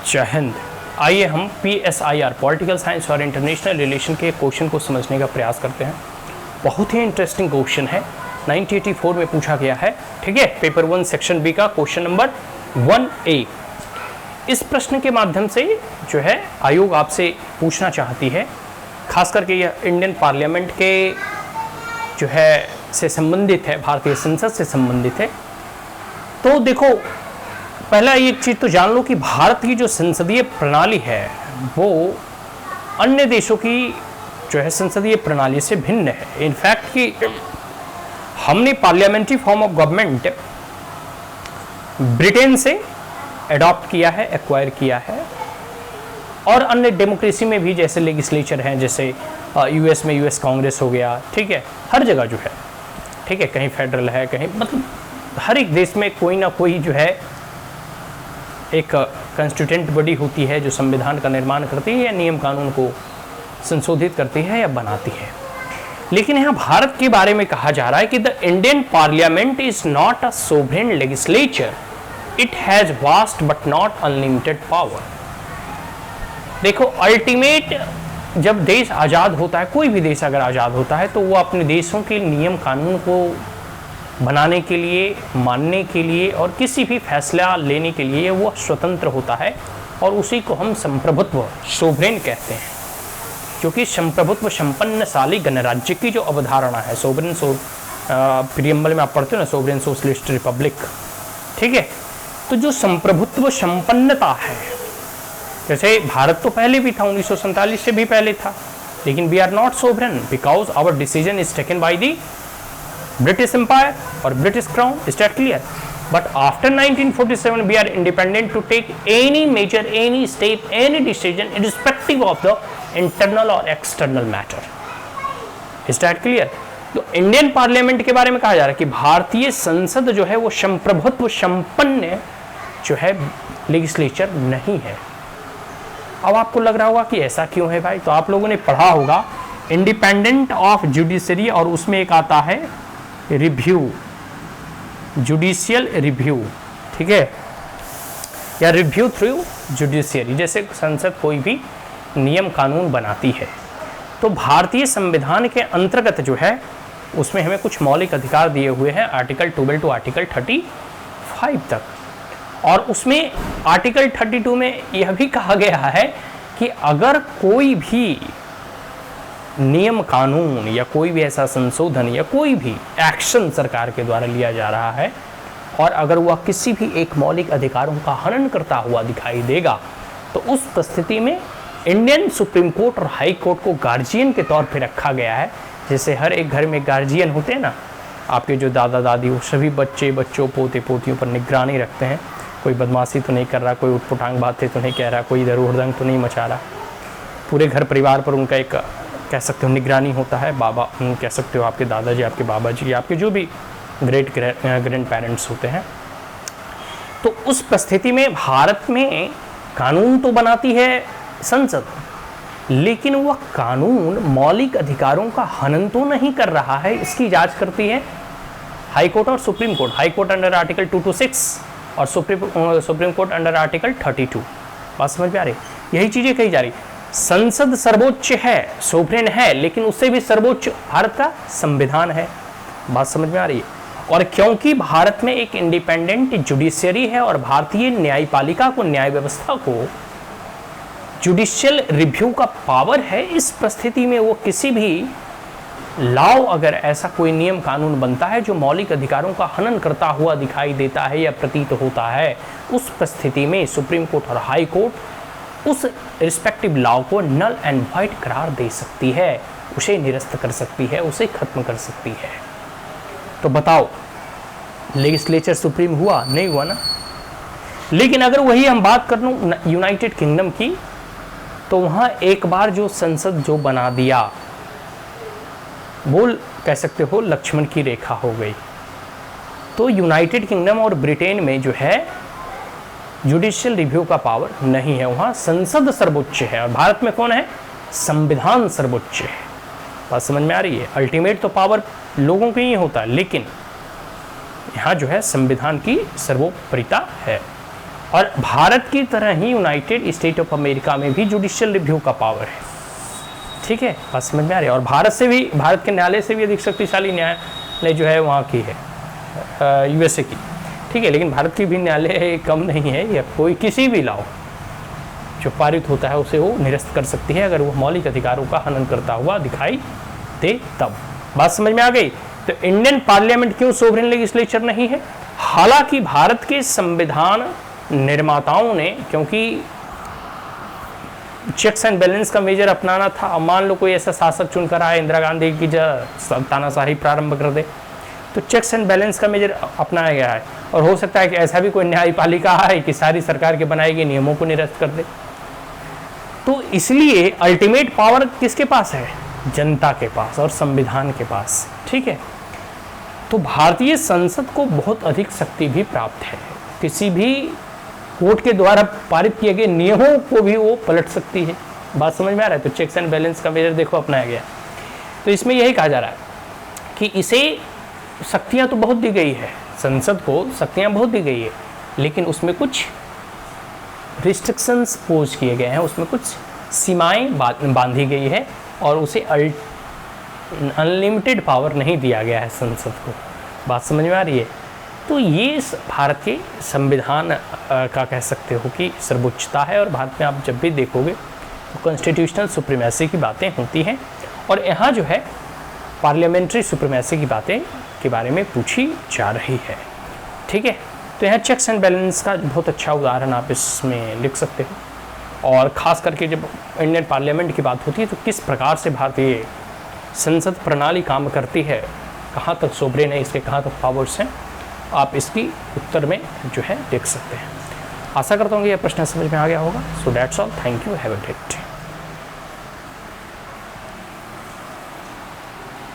जय हिंद। आइए हम PSIR पॉलिटिकल साइंस और इंटरनेशनल रिलेशन के क्वेश्चन को समझने का प्रयास करते हैं। बहुत ही इंटरेस्टिंग क्वेश्चन है, 1984 में पूछा गया है। ठीक है, पेपर 1 सेक्शन बी का क्वेश्चन नंबर 1A। इस प्रश्न के माध्यम से जो है आयोग आपसे पूछना चाहती है, खास करके यह इंडियन पार्लियामेंट के जो है से संबंधित है, भारतीय संसद से संबंधित है। तो देखो, पहला एक चीज़ तो जान लो कि भारत की जो संसदीय प्रणाली है वो अन्य देशों की जो है संसदीय प्रणाली से भिन्न है। इनफैक्ट कि हमने parliamentary form of government Britain से अडॉप्ट किया है, एक्वायर किया है, और अन्य डेमोक्रेसी में भी जैसे लेजिस्लेचर हैं, जैसे यूएस में यूएस कांग्रेस हो गया। ठीक है, हर जगह जो है, ठीक है, कहीं फेडरल है, कहीं मतलब हर एक देश में कोई ना कोई जो है एक कॉन्स्टिट्यूएंट बॉडी होती है जो संविधान का निर्माण करती है या नियम कानून को संशोधित करती है या बनाती है। लेकिन यहाँ भारत के बारे में कहा जा रहा है कि the Indian parliament is not a sovereign legislature, it has vast but not unlimited power. देखो, अल्टीमेट जब देश आज़ाद होता है, कोई भी देश अगर आज़ाद होता है, तो वो अपने देशों के नियम कानून को बनाने के लिए, मानने के लिए और किसी भी फैसला लेने के लिए वो स्वतंत्र होता है, और उसी को हम संप्रभुत्व, सोवरेन कहते हैं। क्योंकि संप्रभुत्व संपन्नशाली गणराज्य की जो अवधारणा है, सोवरेन प्रियम्बल में आप पढ़ते हो ना, सोवरेन सोशलिस्ट रिपब्लिक। ठीक है, तो जो संप्रभुत्व संपन्नता है, जैसे भारत तो पहले भी था, 1947 से भी पहले था, लेकिन we are not sovereign because our decision is taken by the British Empire or British Crown. Is that clear? But after 1947 we are independent to take any measure, any step, any decision irrespective of the internal or external matter. Is that clear? तो Indian parliament के बारे में कहा जा रहा है कि भारतीय संसद जो है वो संप्रभुत्व संपन्न जो है लेजिस्लेचर नहीं है। अब आपको लग रहा होगा कि ऐसा क्यों है भाई, तो आप लोगों ने पढ़ा होगा इंडिपेंडेंट ऑफ जुडिशरी, और उसमें एक आता है रिव्यू, जुडिशियल रिव्यू। ठीक है, या रिव्यू थ्रू जुडिशियरी, जैसे संसद कोई भी नियम कानून बनाती है। तो भारतीय संविधान के अंतर्गत जो है उसमें हमें कुछ मौलिक अधिकार दिए हुए हैं, आर्टिकल 12 टू आर्टिकल 35 तक। और उसमें आर्टिकल 32 में यह भी कहा गया है कि अगर कोई भी नियम कानून या कोई भी ऐसा संशोधन या कोई भी एक्शन सरकार के द्वारा लिया जा रहा है, और अगर वह किसी भी एक मौलिक अधिकारों का हनन करता हुआ दिखाई देगा, तो उस स्थिति में इंडियन सुप्रीम कोर्ट और हाई कोर्ट को गार्जियन के तौर पर रखा गया है। जैसे हर एक घर में गार्जियन होते हैं ना, आपके जो दादा दादी, वो सभी बच्चों पोते पोतियों पर निगरानी रखते हैं। कोई बदमाशी तो नहीं कर रहा, कोई उटपटांग बातें तो नहीं कह रहा, कोई इधर उधर तो नहीं मचा रहा। पूरे घर परिवार पर उनका एक कह सकते हो निगरानी होता है। बाबा कह सकते हो, आपके दादाजी, आपके बाबा जी, आपके जो भी ग्रैंड पेरेंट्स होते हैं। तो उस परिस्थिति में भारत में कानून तो बनाती है संसद, लेकिन वह कानून मौलिक अधिकारों का हनन तो नहीं कर रहा है। इसकी जांच करती है हाई कोर्ट और supreme court. High court under article 226 और सुप्रीम कोर्ट अंडर आर्टिकल 32। बात समझ में आ रही? यही चीज़ें कही जा रही। संसद सर्वोच्च है, सोवरेन है, लेकिन उससे भी सर्वोच्च भारत का संविधान है। बात समझ में आ रही है? और क्योंकि भारत में एक इंडिपेंडेंट जुडिशियरी है और भारतीय न्यायपालिका को, न्याय व्यवस्था को जुडिशियल रिव्यू का पावर है, इस परिस्थिति में वो किसी भी लॉ, अगर ऐसा कोई नियम कानून बनता है जो मौलिक अधिकारों का हनन करता हुआ दिखाई देता है या प्रतीत होता है, उस परिस्थिति में सुप्रीम कोर्ट और हाई कोर्ट उस रिस्पेक्टिव लॉ को नल एंड वॉइड करार दे सकती है, उसे निरस्त कर सकती है, उसे खत्म कर सकती है। तो बताओ, लेजिस्लेचर सुप्रीम हुआ? नहीं हुआ ना। लेकिन अगर वही हम बात कर लूँ यूनाइटेड किंगडम की, तो वहाँ एक बार जो संसद जो बना दिया, वो कह सकते हो लक्ष्मण की रेखा हो गई। तो यूनाइटेड किंगडम और ब्रिटेन में जो है जुडिशियल रिव्यू का पावर नहीं है, वहाँ संसद सर्वोच्च है। और भारत में कौन है? संविधान सर्वोच्च है। बात समझ में आ रही है? अल्टीमेट तो पावर लोगों के ही होता है, लेकिन यहाँ जो है संविधान की सर्वोपरिता है। और भारत की तरह ही यूनाइटेड स्टेट ऑफ अमेरिका में भी जुडिशियल रिव्यू का पावर है। ठीक है, बात समझ में आ रही है। और भारत के न्यायालय से भी अधिक शक्तिशाली न्यायालय जो है वहाँ की है, यूएसए की। ठीक है, लेकिन भारत की भी न्यायालय कम नहीं है, या कोई किसी भी लॉ जो पारित होता है उसे वो निरस्त कर सकती है अगर वो मौलिक अधिकारों का हनन करता हुआ दिखाई दे तब। बात समझ में आ गई। तो इंडियन पार्लियामेंट क्यों सोवरेन लेजिस्लेचर नहीं है? हालांकि भारत के संविधान निर्माताओं ने, क्योंकि चेक्स एंड बैलेंस का मेजर अपनाना था, अब मान लो कोई ऐसा शासक चुनकर आए, इंदिरा गांधी की तानाशाही प्रारंभ कर दे, तो चेक्स एंड बैलेंस का मेजर अपनाया गया है। और हो सकता है कि ऐसा भी कोई न्यायपालिका आए कि सारी सरकार के बनाए गए नियमों को निरस्त कर दे। तो इसलिए अल्टीमेट पावर किसके पास है? जनता के पास और संविधान के पास। ठीक है, तो भारतीय संसद को बहुत अधिक शक्ति भी प्राप्त है, किसी भी कोर्ट के द्वारा पारित किए गए नियमों को भी वो पलट सकती है। बात समझ में आ रहा है? तो चेक्स एंड बैलेंस का मेजर देखो अपनाया गया। तो इसमें यही कहा जा रहा है कि इसे शक्तियां तो बहुत दी गई है, संसद को शक्तियां बहुत दी गई है, लेकिन उसमें कुछ रिस्ट्रिक्शंस पोज किए गए हैं, उसमें कुछ सीमाएं बांधी गई है और उसे अनलिमिटेड पावर नहीं दिया गया है संसद को। बात समझ में आ रही है? तो ये भारत के संविधान का कह सकते हो कि सर्वोच्चता है। और भारत में आप जब भी देखोगे तो कॉन्स्टिट्यूशनल सुप्रीमेसी की बातें होती हैं, और यहाँ जो है पार्लियामेंट्री सुप्रीमेसी की बातें के बारे में पूछी जा रही है। ठीक है, तो यहाँ चेक्स एंड बैलेंस का बहुत अच्छा उदाहरण आप इसमें लिख सकते हो। और ख़ास करके जब इंडियन पार्लियामेंट की बात होती है तो किस प्रकार से भारतीय संसद प्रणाली काम करती है, कहाँ तक सोवरेन है, इसके कहाँ तक पावर्स हैं, आप इसकी उत्तर में जो है देख सकते हैं। आशा करता हूँ कि यह प्रश्न समझ में आ गया होगा। So that's all, thank you, have a great day.